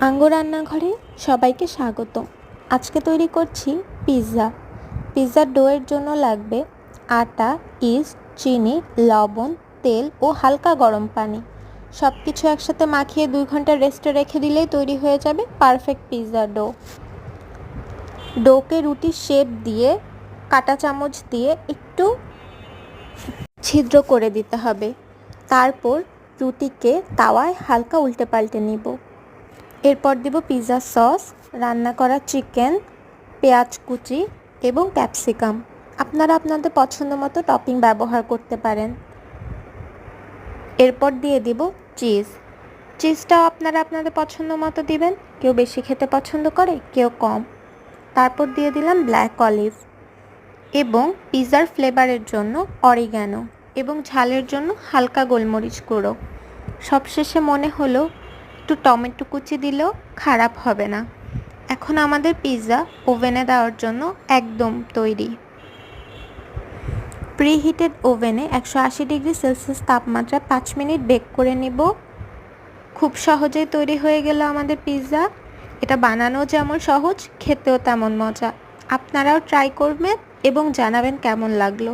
আঙ্গো রান্নাঘরে সবাইকে স্বাগতম। আজকে তৈরি করছি পিৎজা। পিৎজার ডোয়ের জন্য লাগবে আটা, ইস্ট, চিনি, লবণ, তেল ও হালকা গরম পানি। সব কিছু একসাথে মাখিয়ে 2 ঘন্টা রেস্টে রেখে দিলেই তৈরি হয়ে যাবে পারফেক্ট পিৎজা ডো। ডোকে রুটির শেপ দিয়ে কাঁটা চামচ দিয়ে একটু ছিদ্র করে দিতে হবে। তারপর রুটিকে তাওয়ায় হালকা উল্টে পাল্টে নিব। এরপর দেব পিৎজা সস, রান্না করা চিকেন, পেঁয়াজ কুচি এবং ক্যাপসিকাম। আপনারা আপনাদের পছন্দ মতো টপিং ব্যবহার করতে পারেন। এরপর দিয়ে দিব চিজটাও আপনারা আপনাদের পছন্দ মতো দিবেন। কেউ বেশি খেতে পছন্দ করে, কেউ কম। তারপর দিয়ে দিলাম ব্ল্যাক অলিভ এবং পিৎজার ফ্লেভারের জন্য অরিগ্যানো এবং ঝালের জন্য হালকা গোলমরিচ গুঁড়ো। সবশেষে মনে হলো একটু টমেটো কুচি দিলেও খারাপ হবে না। এখন আমাদের পিৎজা ওভেনে দেওয়ার জন্য একদম তৈরি। প্রিহিটেড ওভেনে 180 ডিগ্রি সেলসিয়াস তাপমাত্রায় 5 মিনিট বেক করে নিব। খুব সহজেই তৈরি হয়ে গেল আমাদের পিৎজা। এটা বানানো যেমন সহজ, খেতেও তেমন মজা। আপনারাও ট্রাই করবেন এবং জানাবেন কেমন লাগলো।